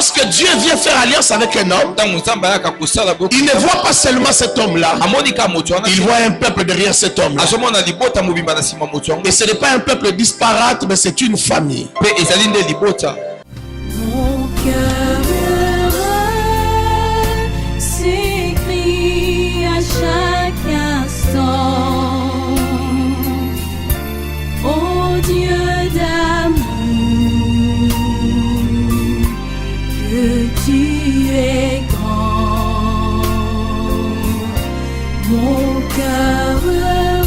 Lorsque Dieu vient faire alliance avec un homme, il ne voit pas seulement cet homme-là, il voit un peuple derrière cet homme-là. Et ce n'est pas un peuple disparate, mais c'est une famille. Mon cœur heureux s'écrie à chaque instant. Ô Dieu d'amour, que tu es grand. Mon cœur heureux.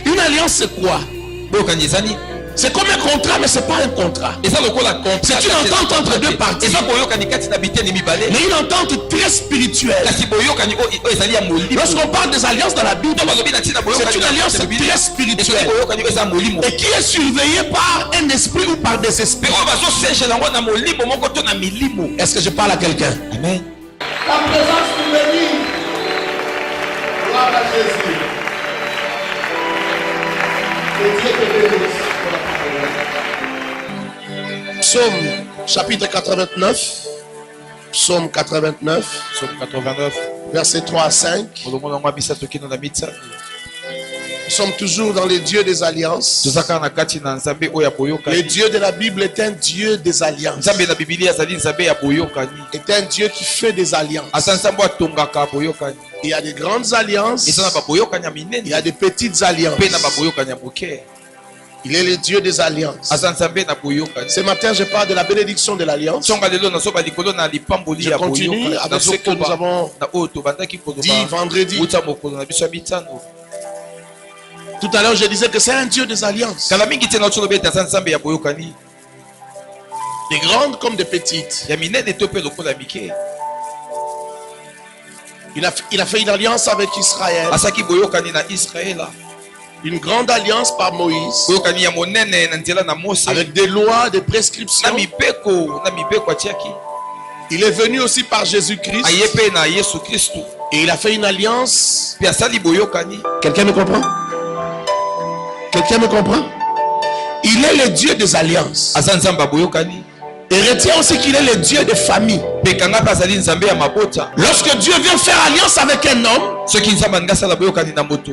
Une alliance, c'est quoi? C'est comme un contrat, mais ce n'est pas un contrat. C'est une entente entre deux parties. Mais une entente très spirituelle. Lorsqu'on parle des alliances dans la Bible, c'est une alliance très spirituelle. Et qui est surveillée par un esprit ou par des esprits. Est-ce que je parle à quelqu'un? Amen. La présence nous bénit. Gloire à Jésus. Que Dieu te bénisse. Psaume chapitre 89. Psaume 89. Psaume 89. Versets 3 à 5. Nous sommes toujours dans les dieux des alliances. Le Dieu de la Bible est un Dieu des alliances. Est un Dieu qui fait des alliances. Il y a des grandes alliances. Il y a des petites alliances. Il est le Dieu des alliances. Ce matin, je parle de la bénédiction de l'alliance. Je continue avec ce que nous avons dit vendredi. Tout à l'heure, je disais que c'est un Dieu des alliances. Des grandes comme des petites. Il a fait une alliance avec Israël. Une grande alliance par Moïse. Avec des lois, des prescriptions. Il est venu aussi par Jésus-Christ. Et il a fait une alliance. Quelqu'un me comprend? Quelqu'un me comprend? Il est le Dieu des alliances. Et retiens aussi qu'il est le Dieu des familles. Lorsque Dieu vient faire alliance avec un homme,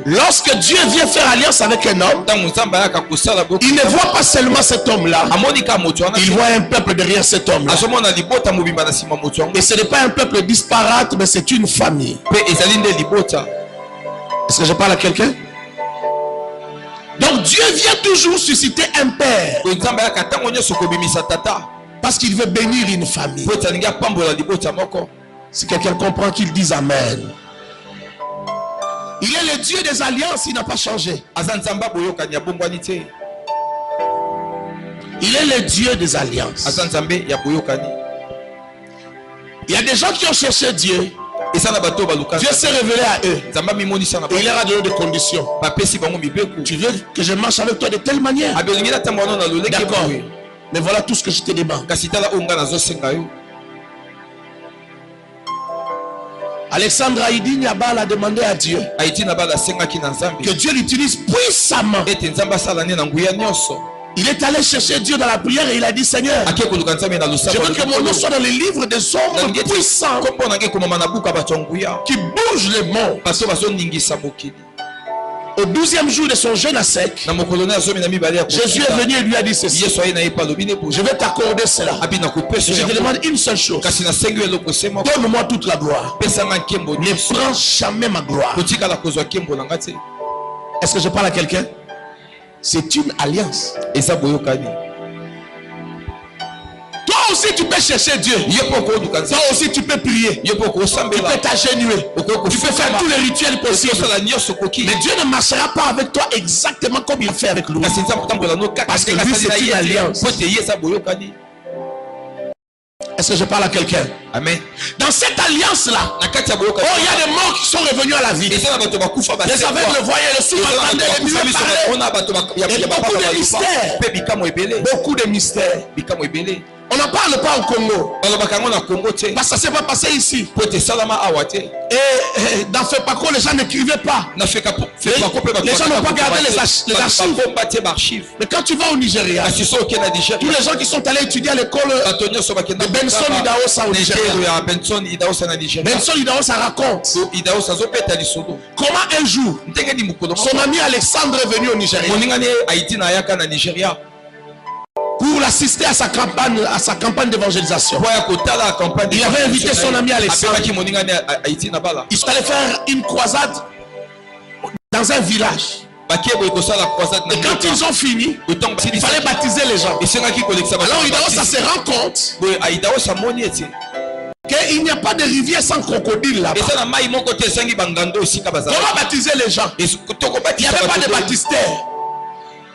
lorsque Dieu vient faire alliance avec un homme, il ne voit pas seulement cet homme-là, il voit un peuple derrière cet homme-là. Et ce n'est pas un peuple disparate, mais c'est une famille. Est-ce que je parle à quelqu'un? Donc Dieu vient toujours susciter un père. Parce qu'il veut bénir une famille. Si quelqu'un comprend, qu'il dise Amen. Il est le Dieu des alliances, il n'a pas changé. Il est le Dieu des alliances. Il y a des gens qui ont cherché Dieu. Dieu s'est révélé à eux. Et il leur a donné des conditions. Tu veux que je marche avec toi de telle manière? D'accord. Mais voilà tout ce que je te demande. Alexandre Haïdi Nyabal a demandé à Dieu que Dieu l'utilise puissamment. Il est allé chercher Dieu dans la prière et il a dit Seigneur, je veux que mon nom soit dans les livres des hommes puissants qui bougent les monts. Au 12e jour de son jeûne à sec, Jésus est venu et lui a dit ceci: je vais t'accorder cela. Je te demande une seule chose. Donne-moi toute la gloire. Ne prends jamais ma gloire. Est-ce que je parle à quelqu'un? C'est une alliance. Toi aussi tu peux chercher Dieu. Toi aussi tu peux prier. Tu peux t'agenouiller. Tu peux faire tous les rituels possibles. Mais Dieu ne marchera pas avec toi exactement comme il fait avec lui. Parce que lui c'est une alliance. Est-ce que je parle à quelqu'un? Amen. Dans cette alliance-là, il y a des morts qui sont revenus à la vie. Les aveugles le voyaient, le sourd entendaient, les muets parlaient. Il y a beaucoup de mystères. Beaucoup de mystères. On n'en parle pas au Congo. balobaka ngo na Congo te Parce que ça ne s'est pas passé ici. po te salama awa te Et dans FEPACO, les gens n'écrivaient pas. na feka po Les gens n'ont pas gardé les archives. bomba te archives Mais quand tu vas au Nigeria, kasi so ke na tous Nigeria les gens qui sont allés étudier à l'école bato nyonso bakenda de Benson Idahosa au Nigeria Nigeria, ya Benson Idahosa na Nigeria Benson Idahosa raconte so Idahosa azopeta lisolo comment un jour, ndenge ni mokolo son ami Alexandre est venu au Nigeria moningani Haïti na yaka na Nigeria pour assister à sa campagne d'évangélisation. po ya kotala la campagne Il avait invité son ami Alexandre. apelaki moningani Haïti na bala Ils sont allés faire une croisade dans un village. bakie boye kosala croisade na Et quand ils ont fini, il fallait baptiser les gens. esengaki kolekisa bato Alors Idahosa se rend compte boye Idahosa moni ete qu'il n'y a pas de rivière sans crocodile là-bas. eza na mai moko te esengi bangando esika bazala Comment baptiser les gens? Il n'y avait pas de baptistère.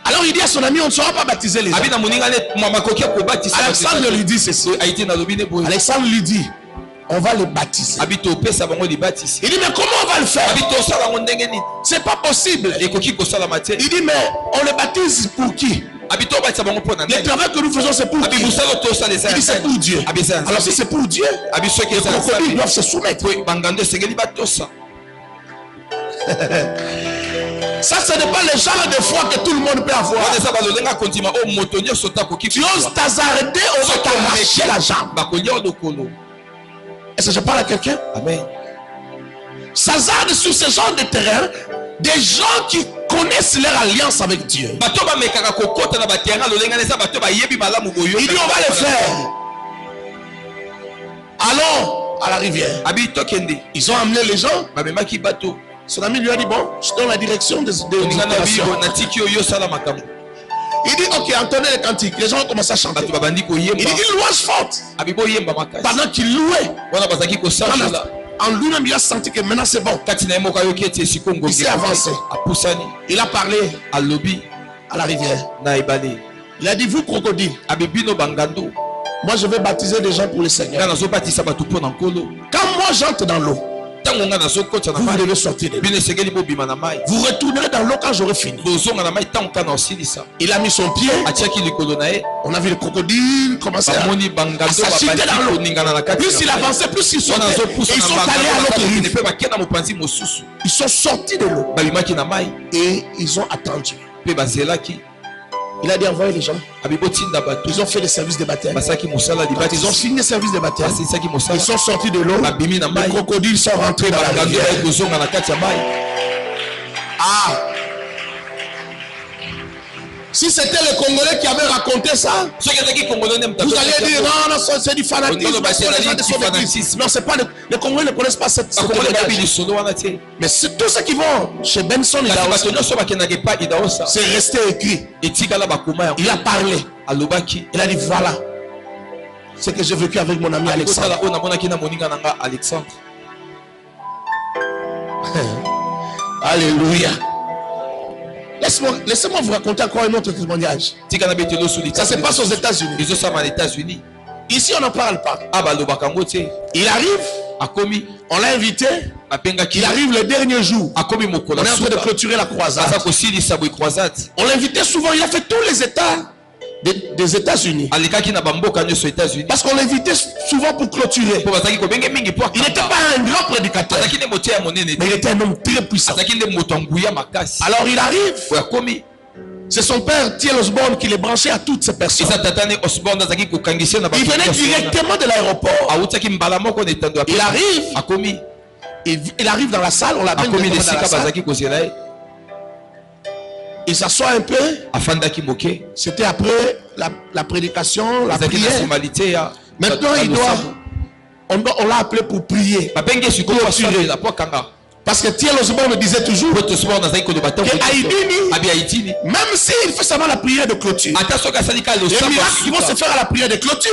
Alors il dit à son ami, on ne saura pas baptiser les gens. abi na moningani makoki kobatisa Alexandre lui dit ceci. Haïti na lobine boye Alexandre lui dit, on va les baptiser. abi topesa bango libatisi Il dit, mais comment on va le faire? abi tosala ngo ndenge nini C'est pas possible. ekoki kosalama te Il dit, mais on les baptise pour qui? abi tobatisa bango mpo na Le nani travail que nous faisons, c'est pour abi qui? mosala tosala eza Il dit, c'est pour Dieu. abi eza Alors si c'est pour Dieu, abi soki les eza crocodiles doivent se soumettre. bangando esengeli batosa Ça, ce n'est pas le genre de foi que tout le monde peut avoir. wana eza balolenga kondima oyo moto nyonso takoki Tu oses t'hasarder, on va t'arracher la jambe. bakolia lokolo Est-ce que je parle à quelqu'un? amen S'hasarde sur ce genre de terrain des gens qui connaissent leur alliance avec Dieu. bato bamekaka kokota na baterrain lolenga eza bato bayebi malamu boyo Il dit, on va le faire. Allons à la rivière. abi tokende Ils ont amené les gens. bamemaki bato Son ami lui a dit, bon, je donne la direction des oninga na opérations. bibo natiki oyo osala makambo Il dit, ok, entendez les cantiques. Les gens ont commencé à chanter. bato babandi Il dit, koyemba une louange forte. abi boyemba makasi Pendant qu'il louait, wana bazalaki kosanjola en lui-même, il a senti que maintenant c'est bon. kati na ye moko ayoki ete esiko Il s'est avancé. apusani Il a parlé alobi à la rivière. na ebale Il a dit, vous, crocodile, abi bino bangando moi je vais baptiser des gens pour le Seigneur. nga nazobatisa bato mpo na nkolo Quand moi j'entre dans l'eau, ntango nga nazokota na vous mai devez sortir de l'eau. bino esengeli bobima na mai Vous retournerez dans l'eau quand j'aurai fini. bozonga na mai ntango kana osilisa Il a mis son pied. atiaki likolo na ye On a vu le crocodile commencer à bamoni bangando s'agiter dans babandi l'eau. koningana na kati Plus il avançait, plus ils wana sautaient. Et azopusa ils sont na allés à l'autre bangando rive. mpe bakei na mopanzi mosusu Ils sont sortis de l'eau. babimaki na mai Et ils ont attendu. mpe bazelaki Il a dit, envoyez les gens. abi botinda bato Ils ont fait le service de baptême. basalaki mosala Quand ils ont libatisi fini le service de baptême, basilisaki mosala ils sont sortis de l'eau. babimi na Les mai crocodiles sont rentrés dans la bangando rivière. baye kozonga na kati ya mai Ah! Si c'était les Congolais qui avaient raconté ça, soki ezalaki congolais nde vous allez dire non, non, c'est du fanatisme. Non, non, Ce sont les gens de son église. Non, c'est pas les Congolais ne connaissent pas cette bakongolais bayebi témoignage. lisolo wana te Mais c'est tous ceux qui vont chez Benson kasi Idahosa, bato nyonso bakendaka epai idaosa c'est resté écrit. etikala bakoma yango Il a parlé. alobaki Il a dit voilà ce que j'ai vécu avec mon ami Alexandre. kotala oyo namonaki na moninga na nga Alexandre Alléluia. Laissez-moi vous raconter encore un autre témoignage. tika na betelo suli Ça se passe aux États-Unis. ezosama na États-Unis Ici, on n'en parle pas. a balobaka yango te Il arrive, akomi on l'a invité. bapengaki Il arrive le dernier jour. akomi On mokolo est en train de clôturer la aza croisade. kosilisa boye croisade On l'invitait souvent. Il a fait tous les États des États-Unis. alekaki na bamboka nyonso États-Unis Parce qu'on l'invitait souvent pour clôturer. mpo bazalaki kobenge mingi mpo Il n'était pas un grand prédicateur, azalaki nde moto ya monene mais te il était un homme très puissant. azalaki nde moto ya nguya makasi Alors il arrive. oyo akomi C'est son père, Thiel Osborne, qui les branchait à toutes ces personnes. eza tata ne osborne azalaki kokangisia na Il bato venait nyonso wana. directement de l'aéroport. awutaki mbala moko na etando ya Il arrive. akomi Il arrive dans la salle. On l'amène akomi na dans la esika salle. bazalaki kozela ye Il s'assoit un peu. afandaki moke C'était après la prédication, la azalaki na prière. simalité ya Maintenant, on l'a appelé pour prier. babengi sikoyo asalela po akanga Parce que Thiel Osborne me disait toujours po tosborne azalaki koloba ntango que Haïdini, abi haïtini même s'il fait seulement la prière de clôture, ata soki asali ka les miracles qui vont se losambo faire à la prière de clôture,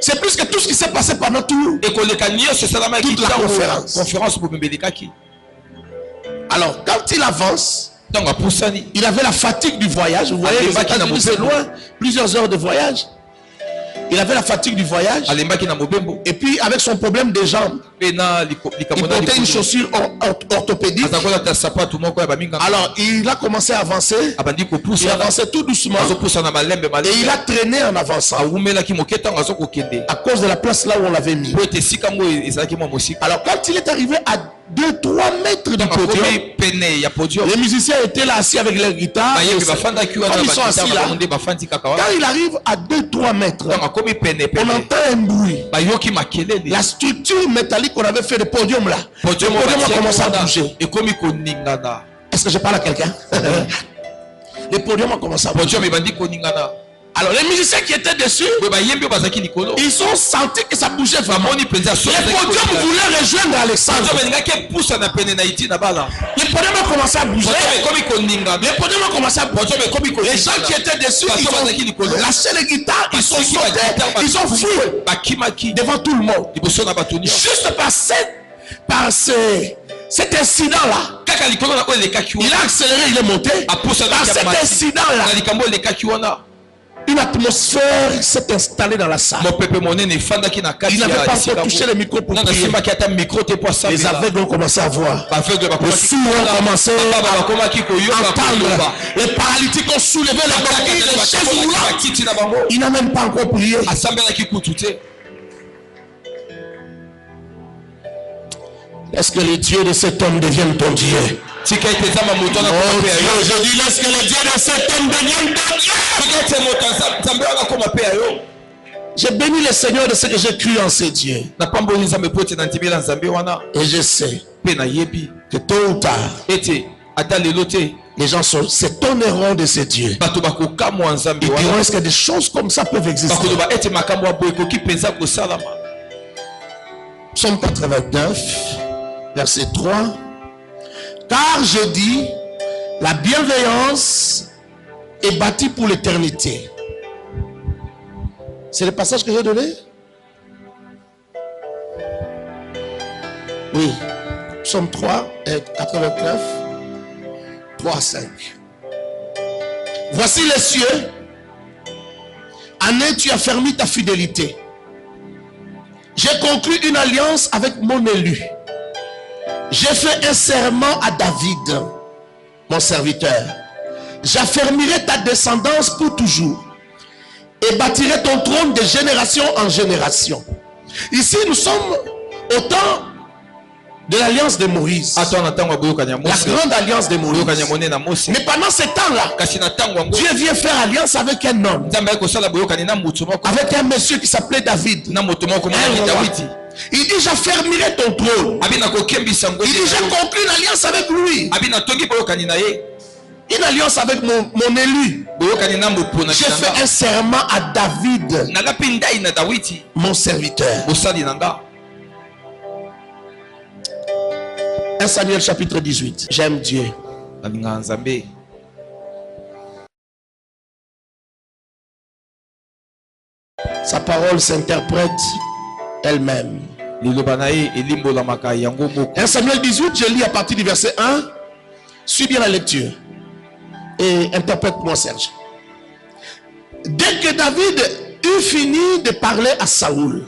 c'est plus que tout ce qui s'est passé pendant tout. ekoleka nyonso esalamaki Toute la conférence. conférence bobembelekaki Alors, quand il avance, ntango apusani il avait la fatigue du voyage. Vous voyez, les Alembaki na États-Unis, c'est mobembo. loin, plusieurs heures de voyage. Il avait la fatigue du voyage. alembaki na mobembo Et puis, avec son problème des jambes, Il portait une chaussure orthopédique. Alors il a commencé à avancer. Il avançait tout doucement. Et il a traîné en avançant. À cause de la place là où on l'avait mis. Alors quand il est arrivé à 2-3 mètres du podium, les musiciens étaient là assis avec leur guitare. Comme ils sont assis là, quand il arrive à 2-3 mètres, on entend un bruit. La structure métallique qu'on avait fait, le podium là, le podium a commencé à bouger. Est-ce que je parle à quelqu'un? Le podium a commencé à bouger. Alors les musiciens qui étaient dessus, ils ont senti que ça bougeait vraiment. Le podium voulait rejoindre Alexandre. Le podium a commencé à bouger. Le podium a commencé à bouger. Les gens qui étaient dessus, ils ont lâché les guitares, ils sont sautés, ils ont fui devant tout le monde. Juste par cet incident-là, il a accéléré, il est monté. Par cet incident-là, une atmosphère s'est installée dans la salle. Il n'avait pas encore touché le micro pour prier. Les aveugles ont commencé à voir. Les sourds ont commencé à entendre. Les paralytiques ont soulevé les coquilles, les chaises roulantes. Il n'a même pas encore prié. Est-ce que le Dieu de cet homme devienne ton Dieu? Oh Dieu, je dis, laisse que le Dieu de cet homme devienne ton Dieu. J'ai béni le Seigneur de ce que j'ai cru en ces dieux. Et je sais que tôt ou tard, les gens s'étonneront de ces dieux. Ils diront, est-ce que des choses comme ça peuvent exister? Psaume 89, verset 3. Car je dis, la bienveillance est bâtie pour l'éternité. C'est le passage que j'ai donné? Oui. Psaume 3, 89, 3, 5. Voici les cieux. Année, tu as fermé ta fidélité. J'ai conclu une alliance avec mon élu. J'ai fait un serment à David, mon serviteur. J'affermirai ta descendance pour toujours et bâtirai ton trône de génération en génération. Ici, nous sommes au temps de l'alliance de Moïse. La grande alliance de Moïse. Mais pendant ce temps-là, Dieu vient faire alliance avec un homme. Avec un monsieur qui s'appelait David. Il dit, j'affermirai ton trône. Il dit, j'ai conclu une alliance avec lui. Une alliance avec mon élu. J'ai fait un serment à David, mon serviteur. 1 Samuel chapitre 18. J'aime Dieu. Sa parole s'interprète elle-même. 1 Samuel 18, je lis à partir du verset 1. Suis bien la lecture. Et interprète-moi, Serge. Dès que David eut fini de parler à Saoul,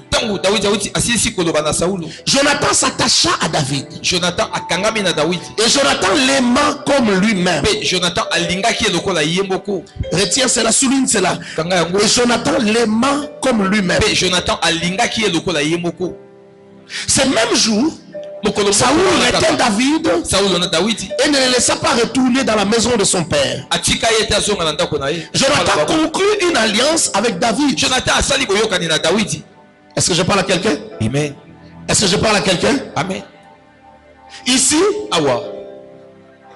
Jonathan s'attacha à David. Et Jonathan l'aima comme lui-même. Retiens cela, souligne cela. Et Jonathan l'aima comme lui-même. Ce même jour, Saoul retint David et ne le laissa pas retourner dans la maison de son père. Jonathan conclut une alliance avec David. Est-ce que je parle à quelqu'un? Amen. Est-ce que je parle à quelqu'un? Amen. Ici,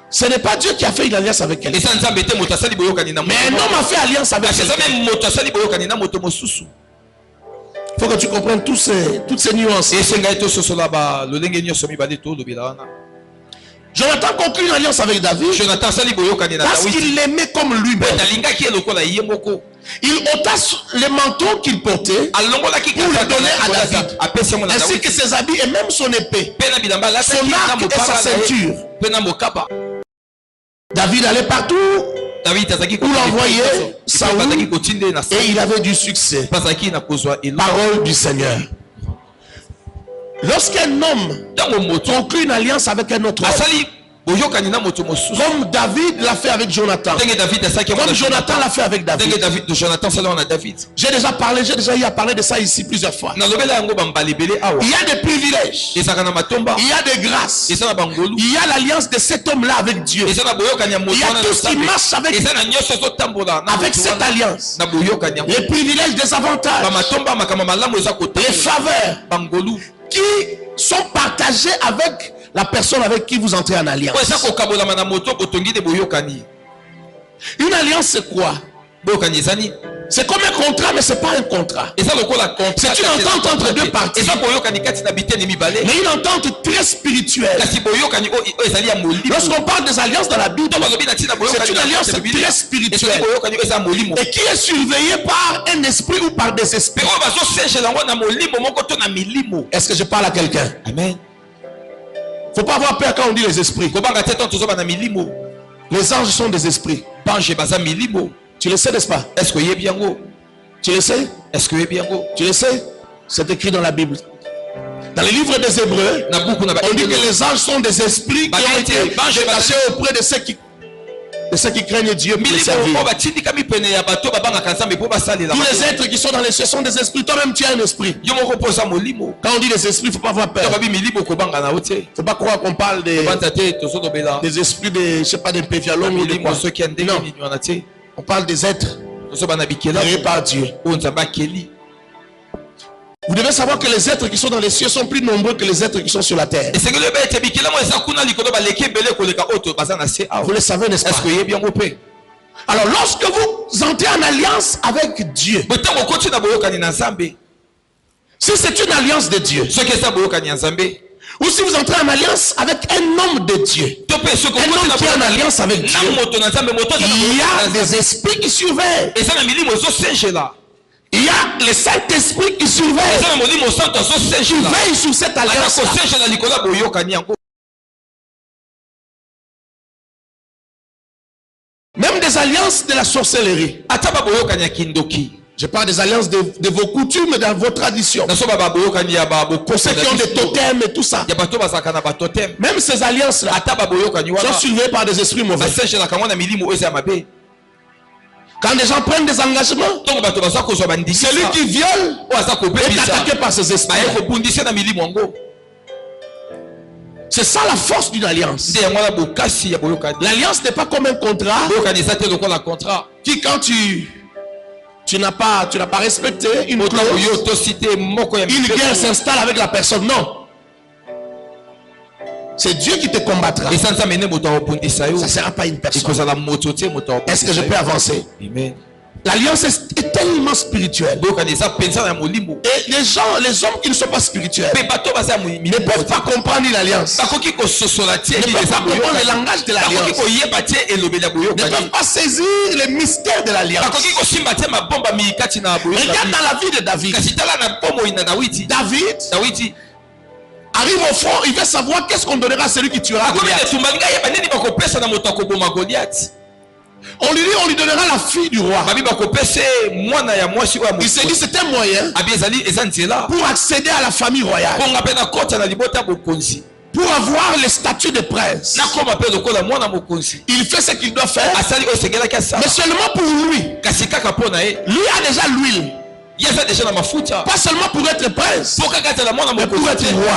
ce n'est pas Dieu qui a fait une alliance avec quelqu'un. Mais un homme a fait alliance avec quelqu'un. Il faut que tu comprennes toutes ces nuances. Jonathan conclut une alliance avec David parce qu'il l'aimait comme lui-même. Il ôta le manteau qu'il portait pour le donner à David, ainsi que ses habits et même son épée, son arc et sa ceinture. David allait partout où l'envoyait Saoul et il avait du succès. Parole du Seigneur. Lorsqu'un homme conclut une alliance avec un autre homme, comme David l'a fait avec Jonathan, comme Jonathan l'a fait avec David. J'ai déjà eu à parler de ça ici plusieurs fois. Il y a des privilèges, il y a des grâces, il y a l'alliance de cet homme-là avec Dieu. Il y a tout ce qui marche avec cette alliance. Les privilèges, des avantages, les faveurs qui sont partagés avec la personne avec qui vous entrez en alliance. Une alliance, c'est quoi? C'est comme un contrat, mais ce n'est pas un contrat. C'est une entente entre deux parties. Mais une entente très spirituelle. Lorsqu'on parle des alliances dans la Bible, c'est une alliance très spirituelle. Et qui est surveillée par un esprit ou par des esprits. Est-ce que je parle à quelqu'un? Amen. Il ne faut pas avoir peur quand on dit les esprits. Les anges sont des esprits. Tu le sais, n'est-ce pas? Est-ce que bien tu le sais? Est-ce que bien tu le sais? C'est écrit dans la Bible. Dans les livres des Hébreux, on dit que les anges sont des esprits qui ont été détachés auprès de ceux qui craignent Dieu pour les servir. Tous les êtres qui sont dans les cieux sont des esprits. Toi-même, tu as un esprit. Quand on dit des esprits, il ne faut pas avoir peur. Il ne faut pas croire qu'on parle des esprits de, je sais pas, des pévialons ou de quoi. Non. On parle des êtres créés par Dieu. Vous devez savoir que les êtres qui sont dans les cieux sont plus nombreux que les êtres qui sont sur la terre. Vous le savez, n'est-ce pas? Alors lorsque vous entrez en alliance avec Dieu, si c'est une alliance de Dieu, ou si vous entrez en alliance avec un homme de Dieu, un homme qui est en alliance avec Dieu, il y a des esprits qui surveillent. Il y a le Saint-Esprit qui surveille, qui veille sur cette alliance. Même des alliances de la sorcellerie. Je parle des alliances de vos coutumes et de vos traditions. Pour ceux qui ont des totems et tout ça. Même ces alliances-là sont surveillées par des esprits mauvais. Quand les gens prennent des engagements, celui qui viole est attaqué par ces esprits. C'est ça la force d'une alliance. L'alliance n'est pas comme un contrat qui, quand tu n'as pas respecté une clause, une guerre s'installe avec la personne. Non. C'est Dieu qui te combattra. Ça ne sera pas une personne. Est-ce que je peux avancer? Amen. L'alliance est tellement spirituelle. Et les hommes qui ne sont pas spirituels ne peuvent pas comprendre l'alliance. Ne peuvent pas comprendre le langage de l'alliance. Ne peuvent pas saisir les mystères de l'alliance. Regarde dans la vie de David. David arrive au front, il veut savoir qu'est-ce qu'on donnera à celui qui tuera Goliath. On lui donnera la fille du roi. Il s'est dit c'est un moyen pour accéder à la famille royale, pour avoir le statut de prince. Il fait ce qu'il doit faire, mais seulement pour lui. Lui a déjà l'huile. Pas seulement pour être prince, mais pour être roi.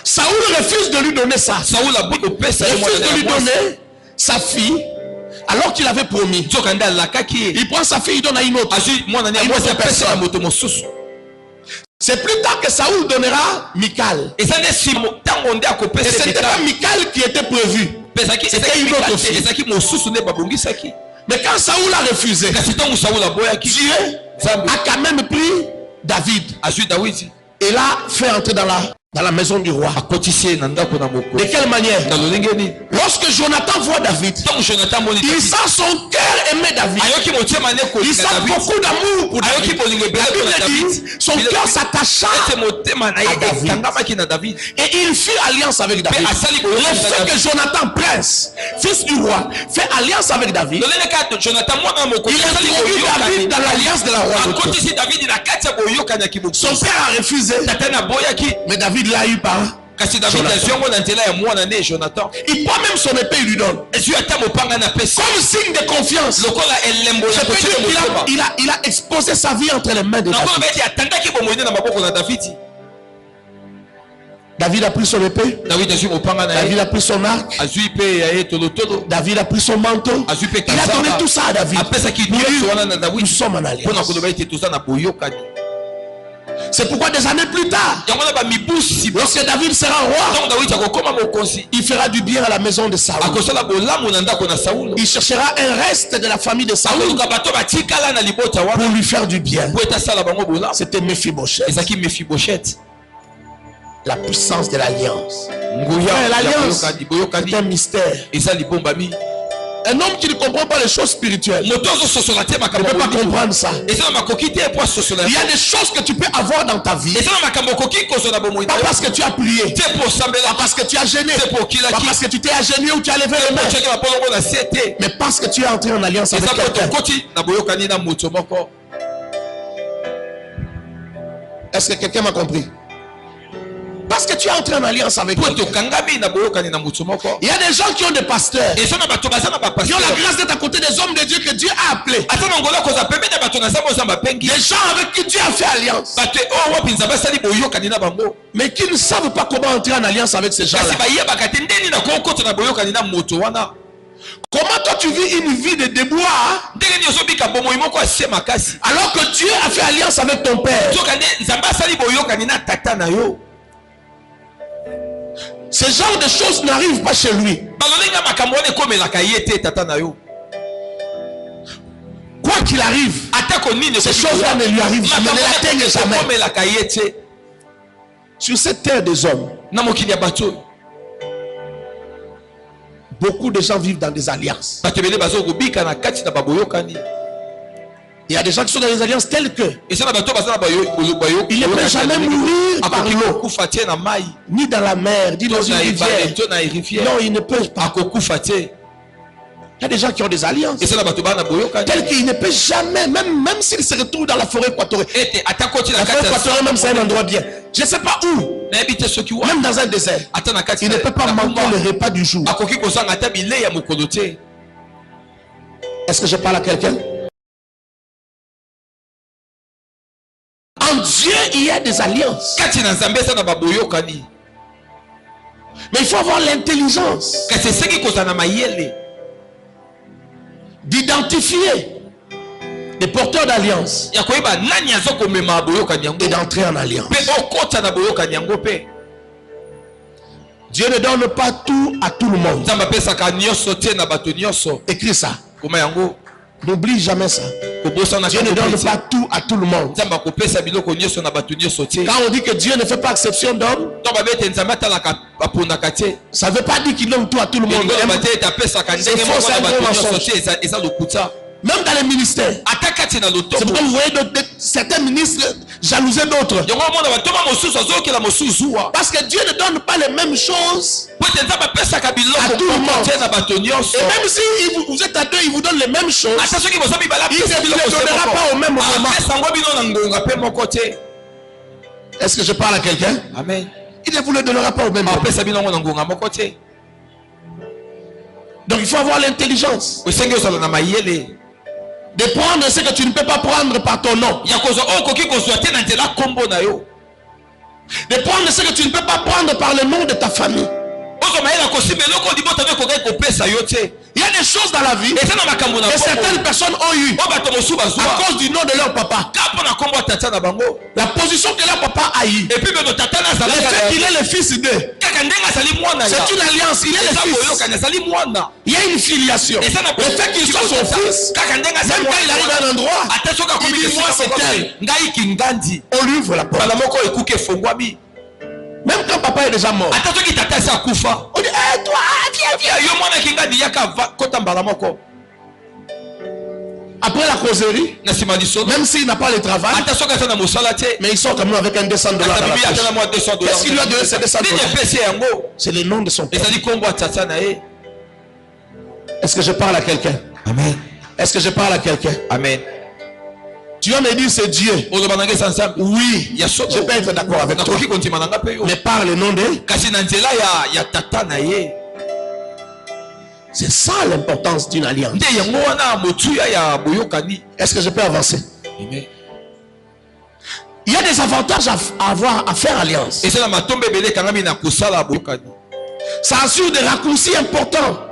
Saoul refuse de lui donner ça. Refuse de lui donner sa fille alors qu'il avait promis. Il prend sa fille, il donne à une autre. C'est plus tard que Saoul donnera Michal. Et ce n'était pas Michal qui était prévu. C'était une autre fille. Mais quand Saoul a refusé, Dieu a quand même pris David et l'a fait entrer dans la maison du roi. De quelle manière? Lorsque Jonathan voit David, il sent son cœur aimer David. Il sent beaucoup d'amour pour David. La Bible dit, son cœur s'attacha à David. Et il fit alliance avec David. Le fait que Jonathan, prince, fils du roi, fait alliance avec David, il introduit David dans l'alliance de la royauté. Son père a refusé, mais David l'a eu par Jonathan. Il prend même son épée, il lui donne. Comme signe de confiance. Je peux dire qu'il a exposé sa vie entre les mains de David. David a pris son épée. David a pris son arc. David a pris son manteau. Il a donné tout ça à David. Nous sommes en alliance. C'est pourquoi des années plus tard, lorsque David sera roi, il fera du bien à la maison de Saül. Il cherchera un reste de la famille de Saül pour lui faire du bien. C'était Mephibosheth. La puissance de l'alliance. L'alliance est un mystère. Un homme qui ne comprend pas les choses spirituelles ne peut pas comprendre ça. Il y a des choses que tu peux avoir dans ta vie, pas parce que tu as prié, pas parce que tu as gêné, pas parce que tu t'es agenouillé ou tu as levé les mains, mais parce que tu es entré en alliance avec quelqu'un. Est-ce que quelqu'un m'a compris? Parce que tu es entré en alliance avec quelqu'un. Il y a des gens qui ont des pasteurs, qui ont la grâce d'être à côté des hommes de Dieu que Dieu a appelés. Des gens avec qui Dieu a fait alliance, mais qui ne savent pas comment entrer en alliance avec ces gens-là. Comment toi tu vis une vie de déboire alors que Dieu a fait alliance avec ton père? Ce genre de choses n'arrivent pas chez lui. Quoi qu'il arrive, ces choses-là ne lui arrivent jamais, ne l'atteignent jamais. Sur cette terre des hommes, beaucoup de gens vivent dans des alliances. Il y a des gens qui sont dans des alliances telles que il ne peut jamais mourir par l'eau, ni dans la mer, ni dans une rivière. Non, il ne peut pas. Il y a des gens qui ont des alliances telles qu'il ne peut jamais, même s'il se retrouve dans la forêt équatoriale. La forêt équatoriale, même c'est un endroit bien. Je ne sais pas où, même dans un désert, il ne peut pas manquer le repas du jour. Est-ce que je parle à quelqu'un? En Dieu, il y a des alliances. Mais il faut avoir l'intelligence d'identifier les porteurs d'alliance et d'entrer en alliance. Dieu ne donne pas tout à tout le monde. Écris ça. N'oublie jamais ça. Dieu ne donne pas tout à tout le monde. Quand on dit que Dieu ne fait pas exception d'homme, ça ne veut pas dire qu'il donne tout à tout le monde. C'est faux, c'est un gros mensonge. Même dans les ministères, c'est pourquoi vous voyez certains ministres jalouser d'autres. Parce que Dieu ne donne pas les mêmes choses à tout le monde. Et même si vous êtes à deux, il vous donne les mêmes choses, il ne les donnera pas au même moment. Est-ce que je parle à quelqu'un? Amen. Il ne vous le donnera pas au même moment. Donc il faut avoir l'intelligence de prendre ce que tu ne peux pas prendre par ton nom. De prendre ce que tu ne peux pas prendre par le nom de ta famille. Il y a des choses dans la vie que certaines personnes ont eu à cause du nom de leur papa. La position que leur papa a eu, le fait qu'il est le fils d'eux, c'est une alliance. Il est le fils. Il y a une filiation. Le fait qu'il soit son fils, même quand il arrive à un endroit, il dit moi c'est elle. On lui ouvre la porte. Même quand papa est déjà mort, on dit toi, viens. Après la causerie, même s'il n'a pas le travail, mais il sort quand même avec un $200 dans la poche. Qu'est-ce qu'il lui a donné ces $200? C'est le nom de son père. Est-ce que je parle à quelqu'un? Amen. Est-ce que je parle à quelqu'un? Amen. Tu vas me dire c'est Dieu. Oui, je peux être d'accord avec toi. Mais par le nom de... C'est ça l'importance d'une alliance. Est-ce que je peux avancer? Amen. Il y a des avantages à faire alliance. Ça assure des raccourcis importants.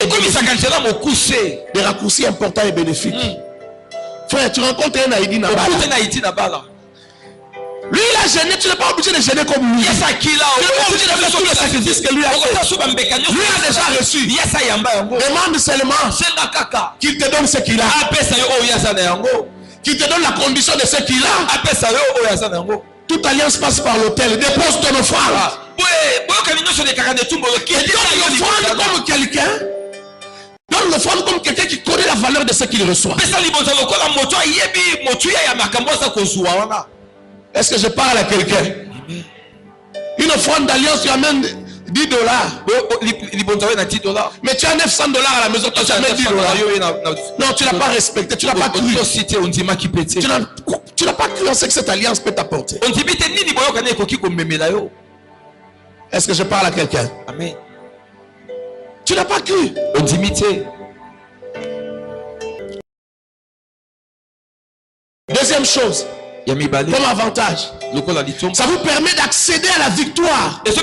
Des raccourcis importants et bénéfiques. Frère, tu rencontres un Haïti Nabala. Lui, il a gêné, tu n'es pas obligé de gêner comme lui. Tu n'es pas obligé de faire tous les sacrifices que lui a fait. Lui a déjà reçu. Demande seulement qu'il te donne ce qu'il a. Qu'il te donne la condition de ce qu'il a. Toute alliance passe par l'autel. Dépose ton offrande. Et donne l'offrande comme quelqu'un. Donne l'offrande comme quelqu'un qui connaît la valeur de ce qu'il reçoit. Est-ce que je parle à quelqu'un? Une offrande d'alliance, tu amènes $10. Mais tu as $900 à la maison, tu amènes $10. Non, tu n'as pas respecté, tu n'as pas cru. Tu n'as pas cru en ce que cette alliance peut t'apporter. Est-ce que je parle à quelqu'un? Amen. Tu n'as pas cru. Deuxième chose, comme avantage, ça vous permet d'accéder à la victoire que tu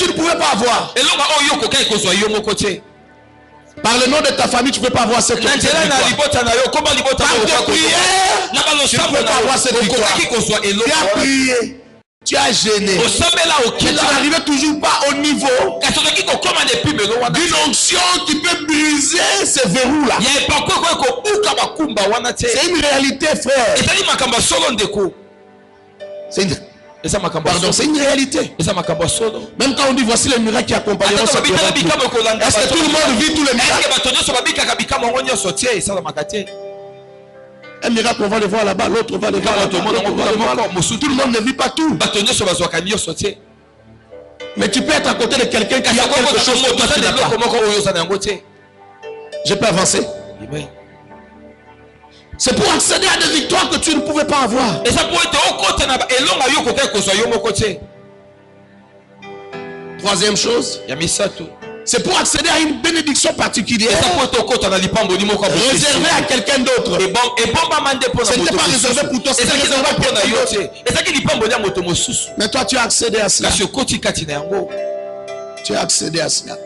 ne pouvais pas avoir. Par le nom de ta famille, tu ne peux pas avoir cette victoire. Par tes prières, tu ne peux pas avoir cette victoire. Tu as prié. Tu as gêné. Mais tu n'arrivais toujours pas au niveau d'une onction qui peut briser ces verrous-là. C'est une réalité, frère. C'est une réalité. Même quand on dit voici les miracles qui accompagneront ce miracle. Est-ce que tout le monde vit tous les miracles? Un miracle, on va le voir là-bas, l'autre va le voir là-bas. Tout le monde ne vit pas tout. Mais tu peux être à côté de quelqu'un qui a quelque chose que toi tu n'as pas. Je peux avancer. C'est pour accéder à des victoires que tu ne pouvais pas avoir. Troisième chose, c'est pour accéder à une bénédiction particulière réservée à quelqu'un d'autre. Ce n'était pas réservé pour toi, c'était réservé à quelqu'un d'autre. Mais toi, tu as accédé à cela. Tu as accédé à cela.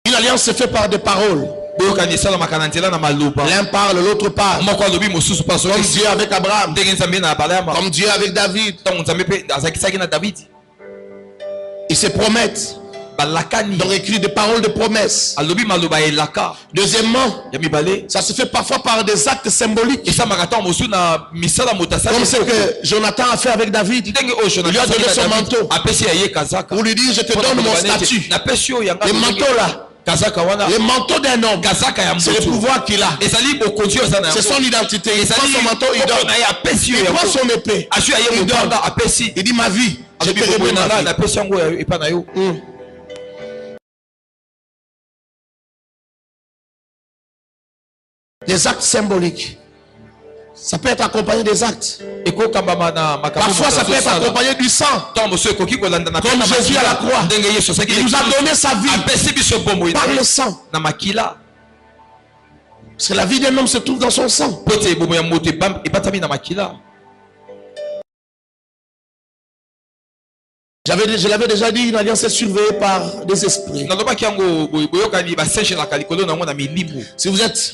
Une alliance se fait par des paroles. L'un parle, l'autre parle. Comme Dieu avec Abraham, comme Dieu avec David. Ils se promettent. Donc écrit des paroles de promesse. Deuxièmement, ça se fait parfois par des actes symboliques. Comme ce que Jonathan a fait avec David. Il lui a donné son manteau pour lui dire je te donne mon statut. Les manteaux là, le manteau d'un homme, c'est le pouvoir qu'il a. C'est son identité. Il prend son manteau, il donne. Il prend son épée, il donne. Il dit ma vie, je te remets ma vie. Des actes symboliques. Ça peut être accompagné des actes. Parfois ça peut être accompagné du sang. Comme Jésus à la croix, il nous a donné sa vie par le sang. Parce que la vie d'un homme se trouve dans son sang. Je l'avais déjà dit, une alliance est surveillée par des esprits. Si vous êtes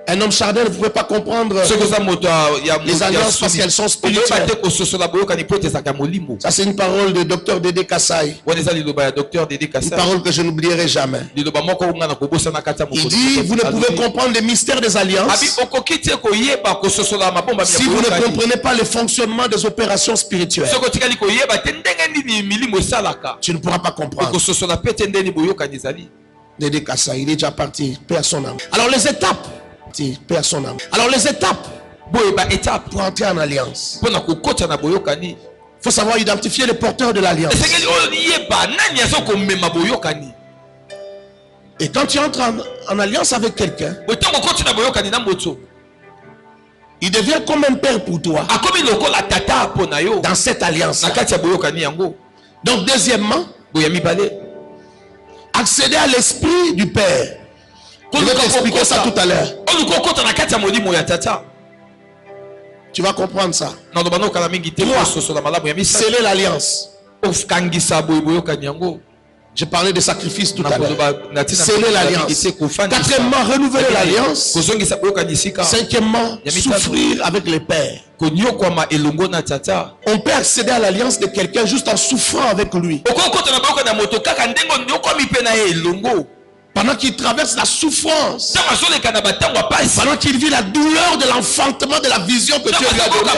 Un homme charnel ne pouvait pas comprendre les alliances parce qu'elles sont spirituelles. Ça, c'est une parole de Dr Dédé Kassaï. Une parole que je n'oublierai jamais. Il dit, vous ne pouvez comprendre les mystères des alliances si vous ne comprenez pas le fonctionnement des opérations spirituelles. Tu ne pourras pas comprendre. Dédé Kassaï, il est déjà parti. Paix à son âme. Alors les étapes. Paix à son âme. Alors les étapes pour entrer en alliance. Il faut savoir identifier les porteurs de l'alliance. Et quand tu entres en alliance avec quelqu'un, il devient comme un père pour toi dans cette alliance. Donc deuxièmement, accéder à l'esprit du père. Je vais t'expliquer ça tout à l'heure. Tu vas comprendre ça. Sceller l'alliance. J'ai parlé de sacrifice tout à l'heure. Sceller l'alliance. Quatrièmement, renouveler l'alliance. Cinquièmement, souffrir avec les pères. On peut accéder à l'alliance de quelqu'un juste en souffrant avec lui. Pendant qu'il traverse la souffrance, pendant qu'il vit la douleur de l'enfantement de la vision que Dieu lui a donnée,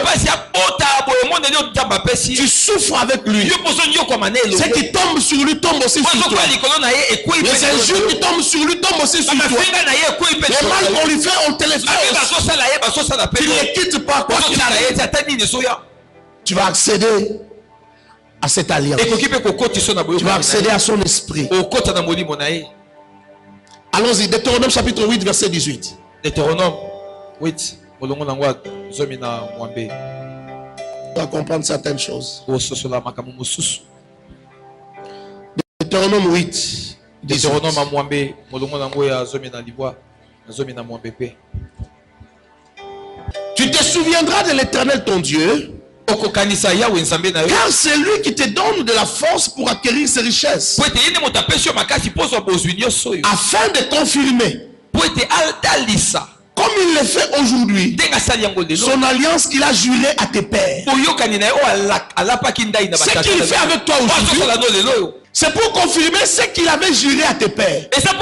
tu souffres avec lui. Ce qui tombe sur lui tombe aussi sur toi. Les injures qui tombent sur lui tombent aussi sur toi. Les mal qu'on lui fait, on te les fait. Tu ne les quittes pas quoi qu'il arrive. Tu vas accéder à cette alliance. Tu vas accéder à son esprit. Allons-y, Deutéronome chapitre 8, verset 18. Deutéronome 8. Tu vas comprendre certaines choses. Deutéronome 8. Tu te souviendras de l'Éternel ton Dieu, car c'est lui qui te donne de la force pour acquérir ses richesses, afin de confirmer, comme il le fait aujourd'hui, son alliance qu'il a jurée à tes pères. Ce qu'il fait avec toi aujourd'hui, c'est pour confirmer ce qu'il avait juré à tes pères. C'est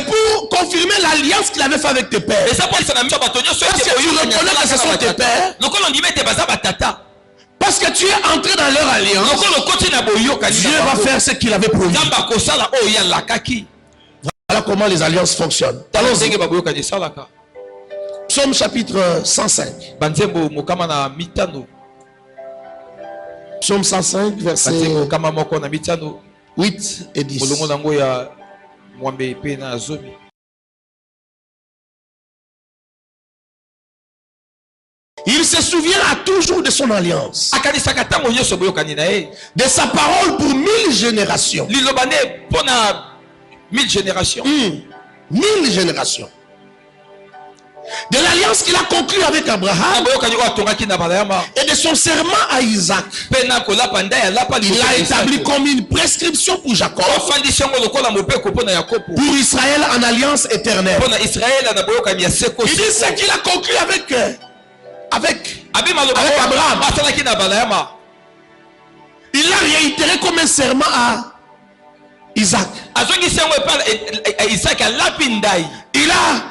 pour confirmer l'alliance qu'il avait fait avec tes pères. Parce que tu reconnais que ce sont tes pères. Parce que tu es entré dans leur alliance. Dieu va faire ce qu'il avait promis. Voilà comment les alliances fonctionnent. Psaume chapitre 105. Psaume 105, verset 8 et 10. Il se souvient à toujours de son alliance, de sa parole pour 1000 générations. 1000 générations. 1000 générations. De l'alliance qu'il a conclue avec Abraham et de son serment à Isaac. Il a établi comme une prescription pour Jacob, pour Israël en alliance éternelle. Il dit ce qu'il a conclu avec Abraham. Il l'a réitéré comme un serment à Isaac. Il a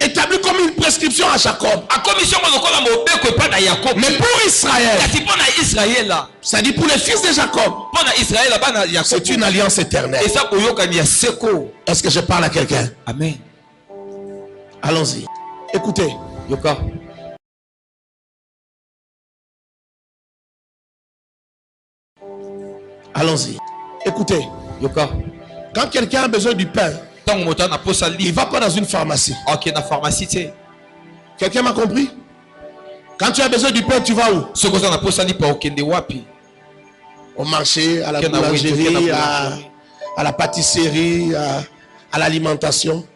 établi comme une prescription à Jacob. Mais pour Israël, c'est-à-dire pour les fils de Jacob, c'est une alliance éternelle. Est-ce que je parle à quelqu'un? Amen. Allons-y. Écoutez. Allons-y. Écoutez. Quand quelqu'un a besoin du pain, il ne va pas dans une pharmacie. Quelqu'un m'a compris? Quand tu as besoin du pain, tu vas où? Au marché, à la boulangerie, à la pâtisserie, à l'alimentation.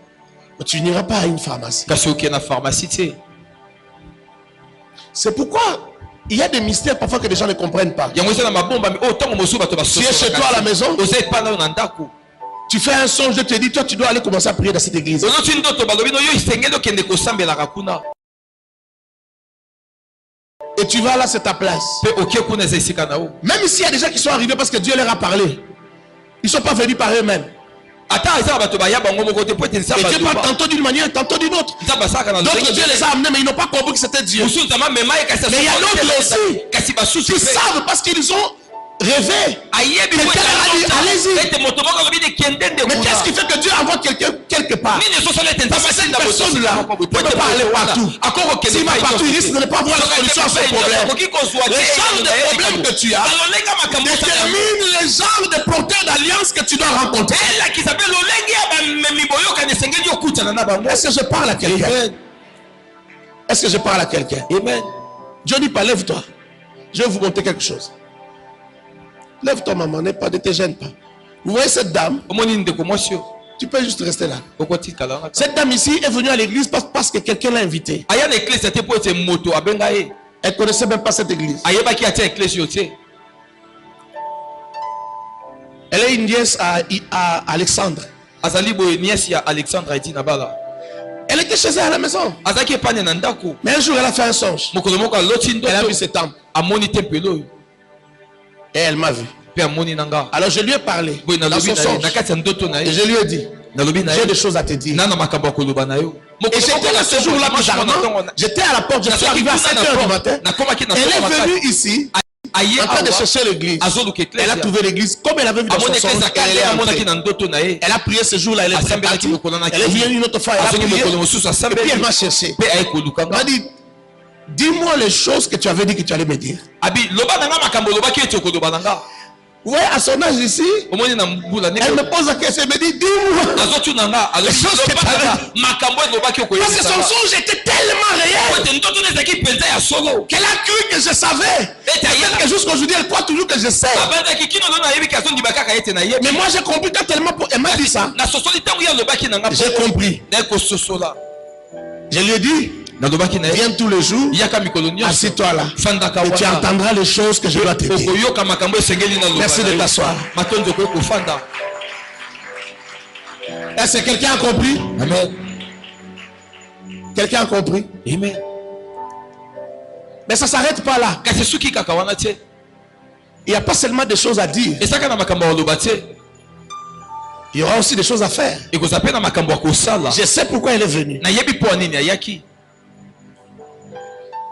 Mais tu n'iras pas à une pharmacie. C'est pourquoi il y a des mystères parfois que les gens ne comprennent pas. Tu es chez toi à la maison. Tu fais un songe, je te dis, toi tu dois aller commencer à prier dans cette église. Et tu vas là, c'est ta place. Même s'il y a des gens qui sont arrivés parce que Dieu leur a parlé, ils ne sont pas venus par eux-mêmes. Et Dieu parle tantôt d'une manière, tantôt d'une autre. Donc Dieu les a amenés, mais ils n'ont pas compris que c'était Dieu. Mais il y a d'autres aussi qui savent parce qu'ils ont rêvé. Quelqu'un leur a dit, allez-y. Mais qu'est-ce qui fait que Dieu envoie quelqu'un quelque part? Parce que cette personne-là ne peut pas aller partout. S'il va partout, il risque de ne pas voir la solution à son problème. Le genre de problème que tu as détermine le genre de porteur d'alliance que tu dois rencontrer. Est-ce que je parle à quelqu'un? Est-ce que je parle à quelqu'un? Amen. Dieu dit pas, lève-toi. Je vais vous montrer quelque chose. Lève-toi, maman, ne te gêne pas. Vous voyez cette dame? Tu peux juste rester là. Cette dame ici est venue à l'église parce que quelqu'un l'a invitée. Elle ne connaissait même pas cette église. Elle est une nièce à Alexandre. Elle était chez elle à la maison. Mais un jour, elle a fait un songe. Elle a vu cet homme. Et elle m'a vu. Alors je lui ai parlé dans son songe. Et je lui ai dit, j'ai des choses à te dire. Et j'étais là ce jour-là bizarrement. J'étais à la porte, je suis arrivé à 7h du matin. Elle est venue ici en train de chercher l'église. Elle a trouvé l'église comme elle avait vu dans son songe. Elle a prié ce jour-là. Elle est partie. Elle est venue une autre fois. Elle a prié. Et puis elle m'a cherché. Elle m'a dit, dis-moi les choses que tu avais dit que tu allais me dire. Ouais, à son âge ici, elle me pose la question, elle me dit, dis-moi les choses que tu avais. Parce que son songe était tellement réel qu'elle a cru que je savais. Peut-être que jusqu'aujourd'hui, elle croit toujours que je sais. Mais moi, j'ai compris quand elle m'a dit ça. J'ai compris. Je lui ai dit, viens tous les jours, assieds-toi là, et tu entendras les choses que je dois te dire. Merci de t'asseoir. Est-ce que quelqu'un a compris? Amen. Quelqu'un a compris? Amen. Mais ça ne s'arrête pas là. Il n'y a pas seulement des choses à dire. Il y aura aussi des choses à faire. Je sais pourquoi elle est venue.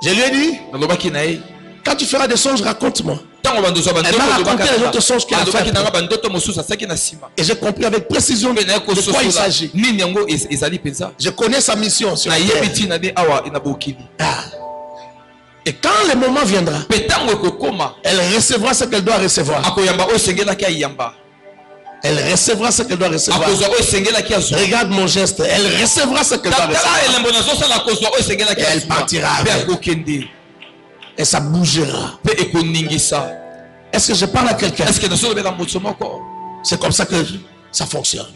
Je lui ai dit, quand tu feras des songes, raconte-moi. Elle m'a raconté les autres songes qu'elle a fait. Et j'ai compris avec précision de quoi il s'agit. Je connais sa mission sur la terre. Et quand le moment viendra, elle recevra ce qu'elle doit recevoir. Elle recevra ce qu'elle doit recevoir. Regarde mon geste. Elle recevra ce qu'elle doit recevoir. Et elle partira avec. Et ça bougera. Est-ce que je parle à quelqu'un? C'est comme ça que ça fonctionne.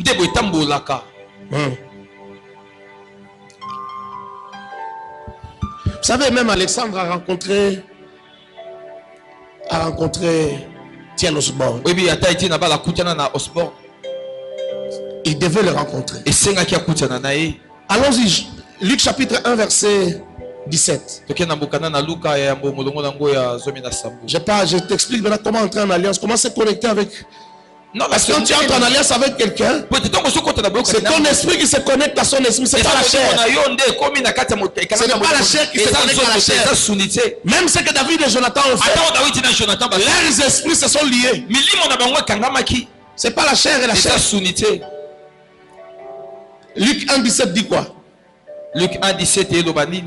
Vous savez, même Alexandre a rencontré Tiens Osborne. Il devait le rencontrer. Allons-y, Luc chapitre 1 verset 17. Je t'explique maintenant comment entrer en alliance, comment se connecter avec. Non, parce que quand tu entres en alliance avec quelqu'un, c'est ton esprit qui se connecte à son esprit, c'est pas la chair. Ce n'est pas la chair qui se connecte à la chair. Même ce que David et Jonathan ont fait, leurs esprits se sont liés. C'est pas la chair et la chair. Luc 1,17 dit quoi? Luc 1,17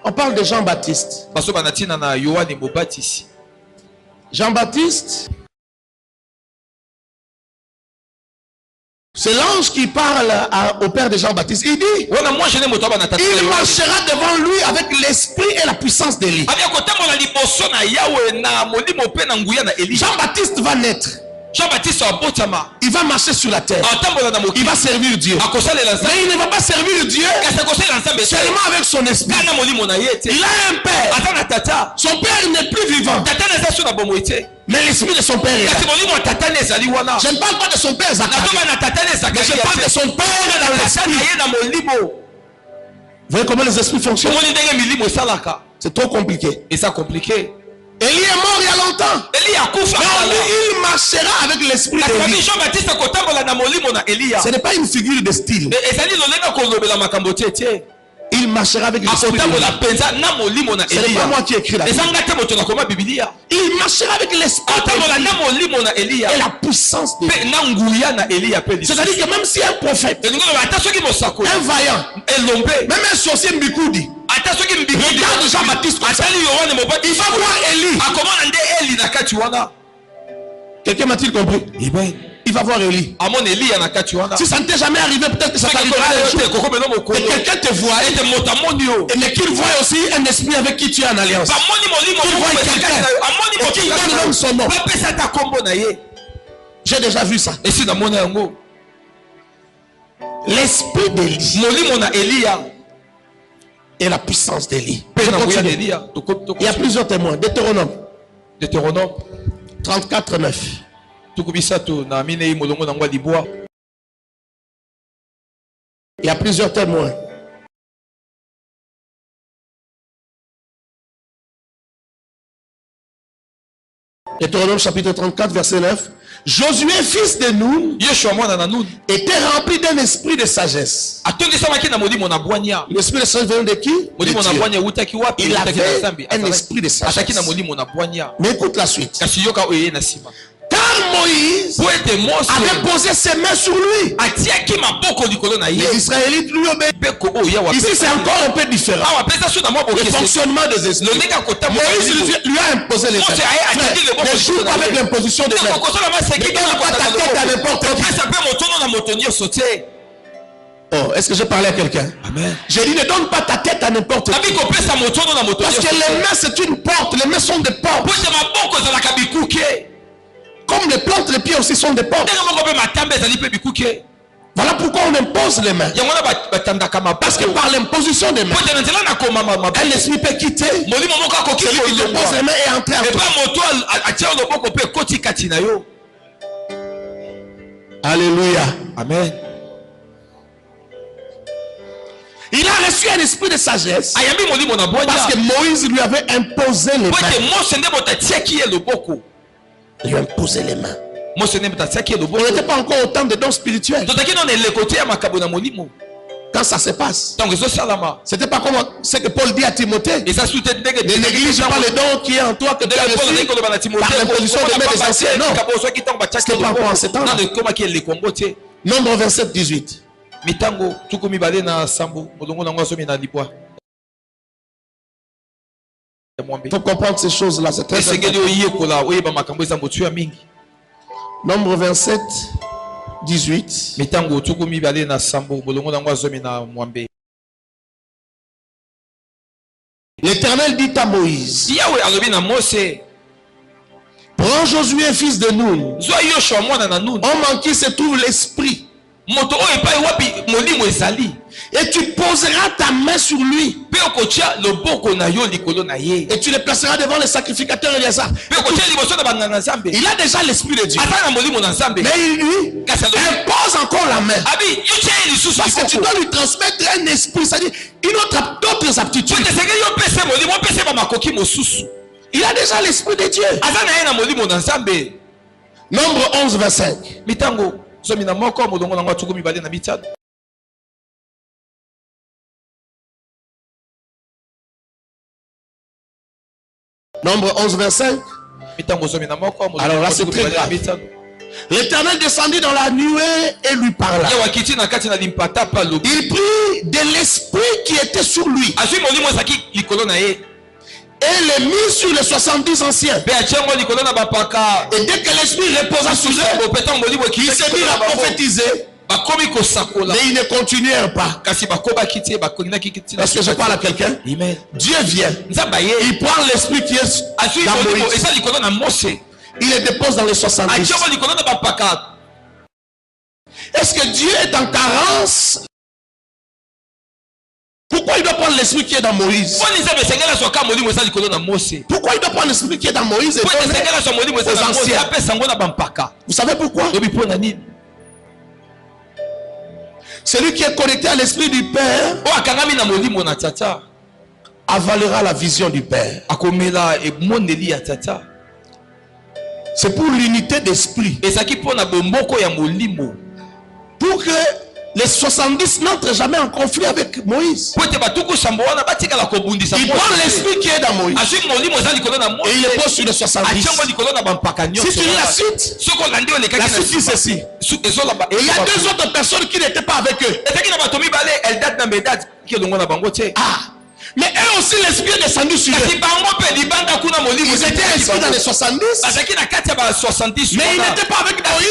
on parle de Jean-Baptiste. Jean-Baptiste, c'est l'ange qui parle au père de Jean-Baptiste. Il dit, il marchera devant lui avec l'esprit et la puissance d'Élie. Jean-Baptiste va naître. il va marcher sur la terre. Il va servir Dieu. Mais il ne va pas servir Dieu seulement avec son esprit. Il a un père. Son père n'est plus vivant. Mais l'esprit de son père est là. Je ne parle pas de son père Zacharie, mais je parle de son père dans l'esprit. Vous voyez comment les esprits fonctionnent? C'est trop compliqué. Et ça compliqué. Élie est mort il y a longtemps. Mais il marchera avec l'esprit d'Élie. Ce n'est pas une figure de style. Il marchera avec l'esprit d'Élie. Ce n'est pas moi qui écris la Bible. Il marchera avec l'esprit d'Élie et la puissance d'Élie. C'est-à-dire que même si un prophète, un vaillant, même un sorcier Mbikoudi, regarde Jean-Baptiste comme ça, il va voir Élie. Quelqu'un m'a-t-il compris? Il va voir Élie. Si ça ne t'est jamais arrivé, peut-être que ça t'arrivera un jour. Que quelqu'un te voit, mais qu'il voit aussi un esprit avec qui tu es en alliance. Qu'il voit quelqu'un et qu'il donne même son nom. J'ai déjà vu ça. L'esprit d'Élie et la puissance d'Élie. Il y a plusieurs témoins. Deutéronome 34:9. Il y a plusieurs témoins. Deutéronome chapitre 34 verset 9. Josué fils de Nun était rempli d'un esprit de sagesse. L'esprit de sagesse venait de qui? De Dieu. Il avait un esprit de sagesse. Mais écoute la suite. Car Moïse avait posé ses mains sur lui. Les Israélites lui obéissent. Ici c'est encore un peu différent. Le fonctionnement des esprits. Moïse lui a imposé les mains. Ne joue pas avec l'imposition des mains. Ne donne pas ta tête à n'importe qui. Oh, est-ce que je parlais à quelqu'un? J'ai dit ne donne pas ta tête à n'importe qui. Parce que les mains c'est une porte. Les mains sont des portes. Comme les plantes, les pieds aussi sont des portes. Voilà pourquoi on impose les mains. Parce que par l'imposition des mains, un esprit peut quitter. Celui qui dépose les mains et entrer en toi. Alléluia. Amen. Il a reçu un esprit de sagesse. Parce que Moïse lui avait imposé les mains. Il lui a imposé les mains. On n'était pas encore au temps de dons spirituels. Quand ça se passe, c'était pas comme ce que Paul dit à Timothée. Ne néglige pas le don qui est en toi que tu as reçu par l'imposition des mains des anciens. Non, c'était pas encore en ce temps. Nombre 27, 18. Il faut comprendre ces choses-là, c'est très important. Nombre 27, 18. L'Éternel dit à Moïse: prends Josué fils de Nun, homme en qui se trouve l'esprit, et tu poseras ta main sur lui, et tu le placeras devant le sacrificateur Éléazar. Il a déjà l'esprit de Dieu, mais il lui impose encore la main, parce que tu dois lui transmettre un esprit, c'est-à-dire d'autres aptitudes. Il a déjà l'esprit de Dieu. Nombre 11, 25. Nombre 11, 25. Alors là, c'est très grave. L'Éternel descendit dans la nuée et lui parla. Il prit de l'esprit qui était sur lui et le mit sur les 70 anciens. Et dès que l'esprit reposa sur eux, il se mit à prophétiser. Mais ils ne continuèrent pas. Est-ce que je parle à quelqu'un? Dieu vient. Il prend l'esprit qui est dans Moïse Il les dépose dans les 70. Est-ce que Dieu est en carence? Pourquoi il doit prendre l'esprit qui est dans Moïse? Pourquoi il doit prendre l'esprit qui est dans Moïse et donner aux anciens? Vous savez pourquoi? Celui qui est connecté à l'esprit du Père avalera la vision du Père. C'est pour l'unité d'esprit. Pour que les 70 n'entrent jamais en conflit avec Moïse. Il prend l'esprit qui est dans Moïse et il le pose sur les 70. Si tu lis la suite dit ceci. Et il y a deux autres personnes qui n'étaient pas avec eux. Mais eux aussi, l'esprit est descendu sur eux. Ils étaient inscrits dans les 70. Mais ils n'étaient pas avec Moïse.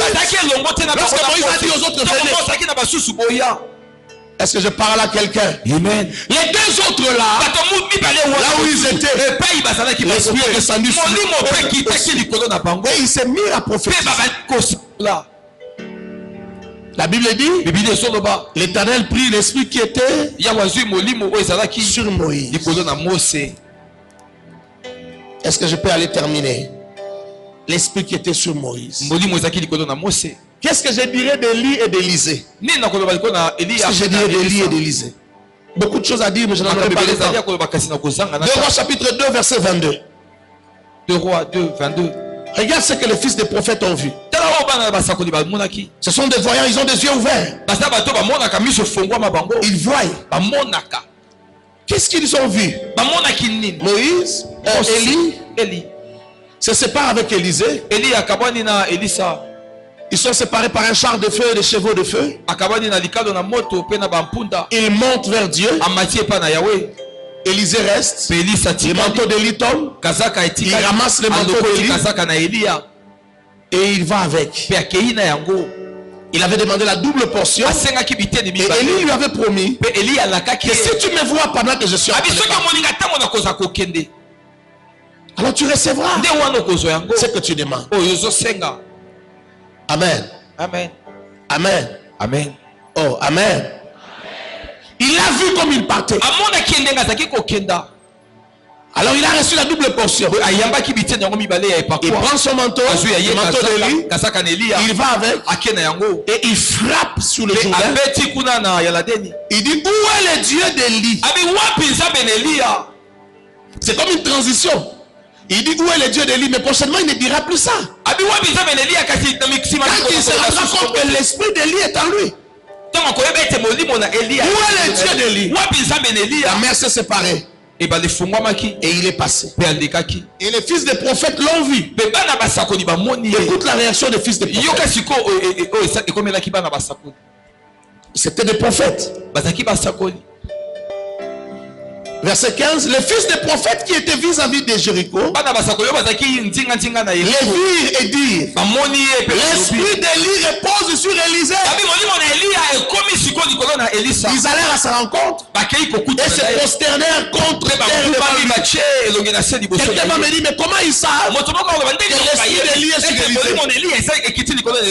Lorsque Moïse a dit aux autres, venez. Est-ce que je parle à quelqu'un? Amen. Les deux autres là où ils étaient, l'esprit est descendu sur eux. Et il s'est mis à prophétiser. La Bible dit, l'Éternel prit l'esprit qui était sur Moïse. Est-ce que je peux aller terminer? L'esprit qui était sur Moïse. Qu'est-ce que je dirais d'Élie et d'Élisée? Qu'est-ce que je dirais d'Élie et d'Élisée? Beaucoup de choses à dire, mais je n'en aurai pas le temps. 2 Rois chapitre 2 verset 22. 2 Rois 2 22. Regarde ce que les fils des prophètes ont vu. Ce sont des voyants, ils ont des yeux ouverts. Ils voient. Qu'est-ce qu'ils ont vu? Moïse, Élie se sépare avec Élisée. Ils sont séparés par un char de feu et des chevaux de feu. Ils montent vers Dieu. Élisée reste. Le manteau d'Élie tombe. Il ramasse le manteau d'Élie. Et il va avec. Il avait demandé la double portion. Et Élie lui avait promis que si tu me vois pendant que je suis en train, alors tu recevras ce que tu demandes. Amen. Amen. Amen. Amen. Oh, amen. Il l'a vu comme il partait. Alors il a reçu la double portion. Il prend son manteau, le manteau d'Élie, il va avec et il frappe sur le Jourdain. Il dit, où est le Dieu d'Élie? C'est comme une transition. Il dit, où est le Dieu d'Élie? Mais prochainement il ne dira plus ça. Quand il se rendra compte que l'esprit d'Élie est en lui. Où est le Dieu d'Élie? La mer s'est séparée. Et il est passé. Et les fils des prophètes l'ont vu. Écoute la réaction des fils des prophètes. C'était des prophètes. Verset 15, les fils des prophètes qui étaient vis-à-vis de Jéricho les virent et dirent, l'esprit d'Élie repose sur Élisée. Ils allèrent à sa rencontre et se prosternèrent contre terre. Quelqu'un va me dire, mais comment ils savent que l'esprit d'Élie est sur Élisée?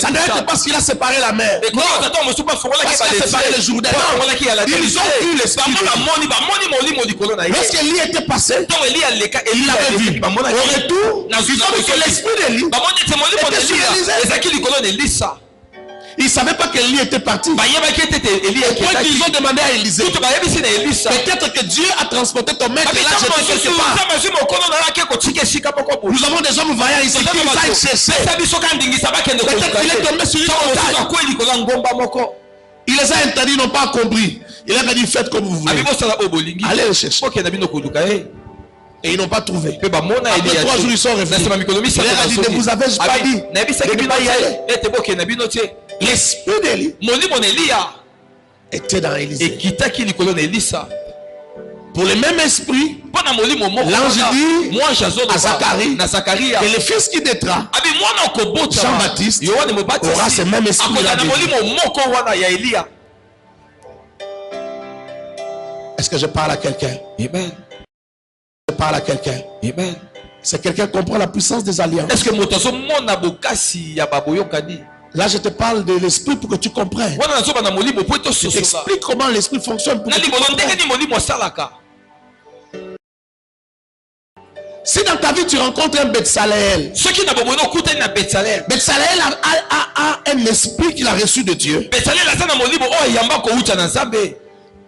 Ça doit être parce qu'il a séparé la mer. Non, parce qu'il a séparé le Jourdain. Ils ont eu l'esprit d'Élie. Lorsque Élie était passé, il l'avait vu. Au retour, ils ont vu que l'esprit d'Élie était sur Élisée. Ils ne savaient pas qu'Élie était parti. Et quand ils ont demandé à Élisée, peut-être que Dieu a transporté ton maître là, quelque part. Nous avons des hommes vaillants ici qui aillent chercher. Peut-être qu'il est tombé sur une montagne. Il les a interdits, ils n'ont pas compris. Il a dit, faites comme vous voulez. Allez le chercher. Et ils n'ont pas trouvé. Après 3 jours, ils sont revenus. Il a dit, ne vous avez pas dit de ne pas y aller. L'esprit d'Élie était dans Élisée. Pour le même esprit, l'ange dit à Zacharie que le fils qui naîtra, Jean-Baptiste, aura ce même esprit là. Est-ce que je parle à quelqu'un? Amen. Je parle à quelqu'un. Amen. C'est quelqu'un qui comprend la puissance des alliances. Est-ce que motazo mona bokasi ya baboyokani? Là, je te parle de l'esprit pour que tu comprennes. Je t'explique comment l'esprit fonctionne pour que tu comprennes. Si dans ta vie tu rencontres un Betsaleel, Betsaleel a un esprit qu'il a reçu de Dieu.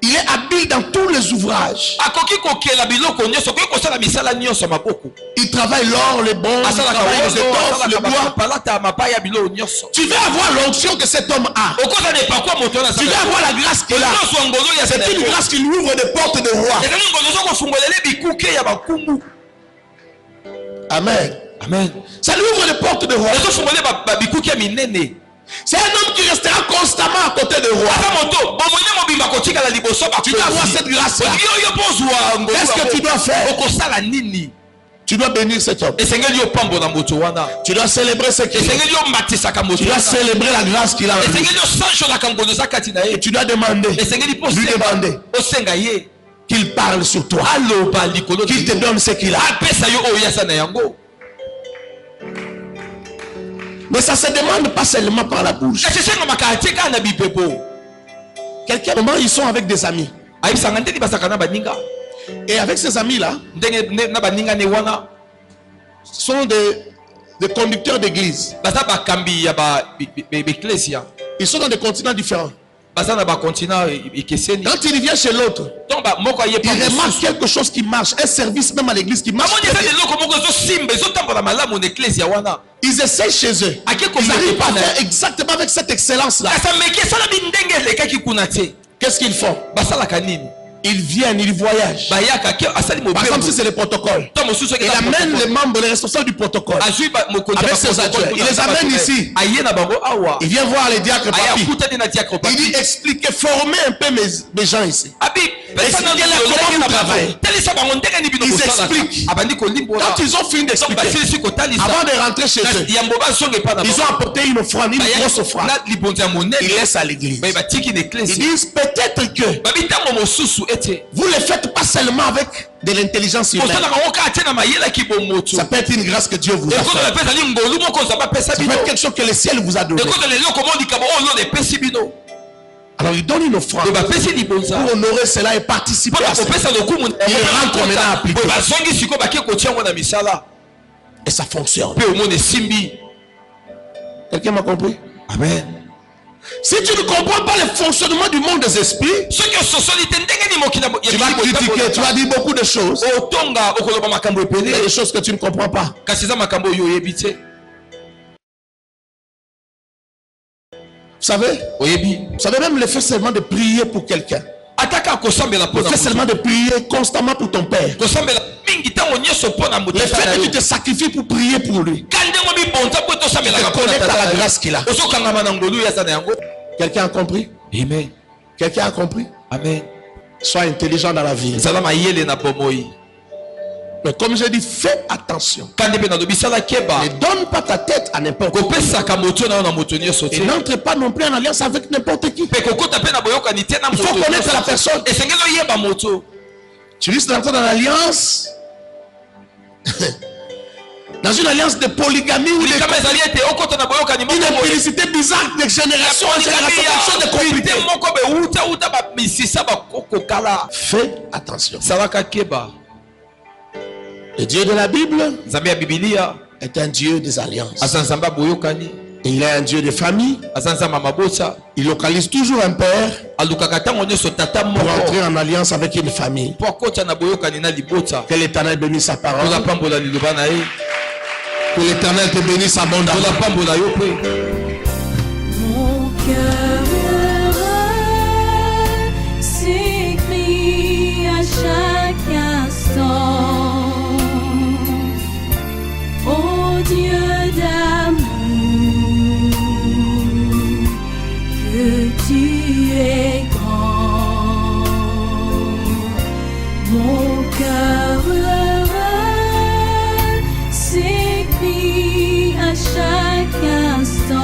Il est habile dans tous les ouvrages. Il travaille l'or, le bon, il travaille les étoffes, le bois. Tu veux avoir l'onction que cet homme a. Tu veux avoir la grâce qu'il a. C'est une grâce qui lui ouvre des portes de roi. Amen. Amen. Ça lui ouvre des portes de roi. C'est un homme qui restera constamment à côté de roi. Tu dois avoir cette grâce-là. Qu'est-ce que tu dois faire? Tu dois bénir cet homme. Tu dois célébrer ce qu'il a. Tu dois célébrer la grâce qu'il a. Et tu dois demander, lui demander qu'il parle sur toi, qu'il te donne ce qu'il a. Mais ça se demande pas seulement par la bouche. Quelqu'un, moment ils sont avec des amis. Et avec ces amis-là, sont des conducteurs d'église. Ils sont dans des continents différents. Quand il vient chez l'autre, il remarque quelque chose qui marche, un service même à l'église qui marche. Ils essaient chez eux. Ils n'arrivent pas à faire exactement avec cette excellence-là. Qu'est-ce qu'ils font? Ils viennent, ils voyagent. Par exemple, si c'est le protocole, il amène les membres, les responsables du protocole avec ses adjoints. Il les amène ici. Il vient voir les diacres papy. Il dit expliquez, formez un peu mes gens ici. Expliquez-leur comment vous travaillez. Ils expliquent. Quand ils ont fini d'expliquer, avant de rentrer chez eux, ils ont apporté une offrande, une grosse offrande. Ils laissent à l'église. Ils disent peut-être que vous ne le faites pas seulement avec de l'intelligence humaine. Ça peut être une grâce que Dieu vous a fait. Ça peut être quelque chose que le ciel vous a donné. Alors il donne une offrande pour honorer cela et participer à cela. Il rentre maintenant à appliquer. Et ça fonctionne. Quelqu'un m'a compris? Amen. Si tu ne comprends pas le fonctionnement du monde des esprits, tu vas critiquer, tu vas dire beaucoup de choses. Il y a des choses que tu ne comprends pas. Vous savez même le fait seulement de prier pour quelqu'un. Le fait seulement de prier constamment pour ton père. Le fait que tu te sacrifies pour prier pour lui. Tu te connectes à la grâce qu'il a. Quelqu'un a compris? Amen. Quelqu'un a compris? Amen. Sois intelligent dans la vie. Mais comme je dis, fais attention. Ne donne pas ta tête à n'importe qui. Et n'entre pas non plus en alliance avec n'importe qui. Il faut connaître la personne. Tu risques d'entrer dans l'alliance. Dans une alliance de polygamie ou une impudicité bizarre de génération en génération, quelque chose de compliqué. Fais attention. Le Dieu de la Bible est un Dieu des alliances. Et il est un Dieu de famille. Il localise toujours un père pour entrer en alliance avec une famille. Que l'Éternel bénisse sa parole. Que l'Éternel te bénisse abondamment. Mon cœur heureux s'écrie à chaque instant. Ô Dieu d'amour, que tu es grand. Mon cœur heureux s'écrie à chaque instant.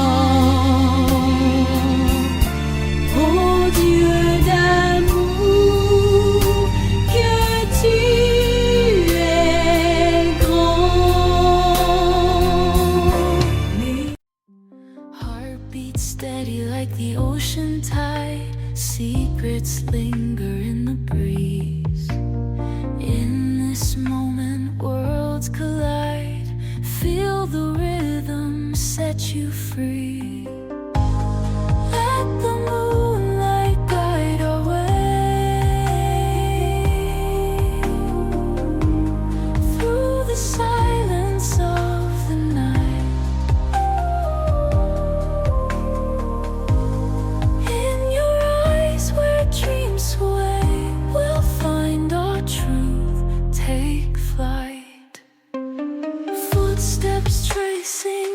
Ô Dieu d'amour, que tu es grand. spirits linger in the breeze. In this moment, worlds collide. Feel the rhythm set you free. Let the moonlight guide our way through the silence of the night. In your eyes where dreams sway, we'll find our truth, take flight. Footsteps tracing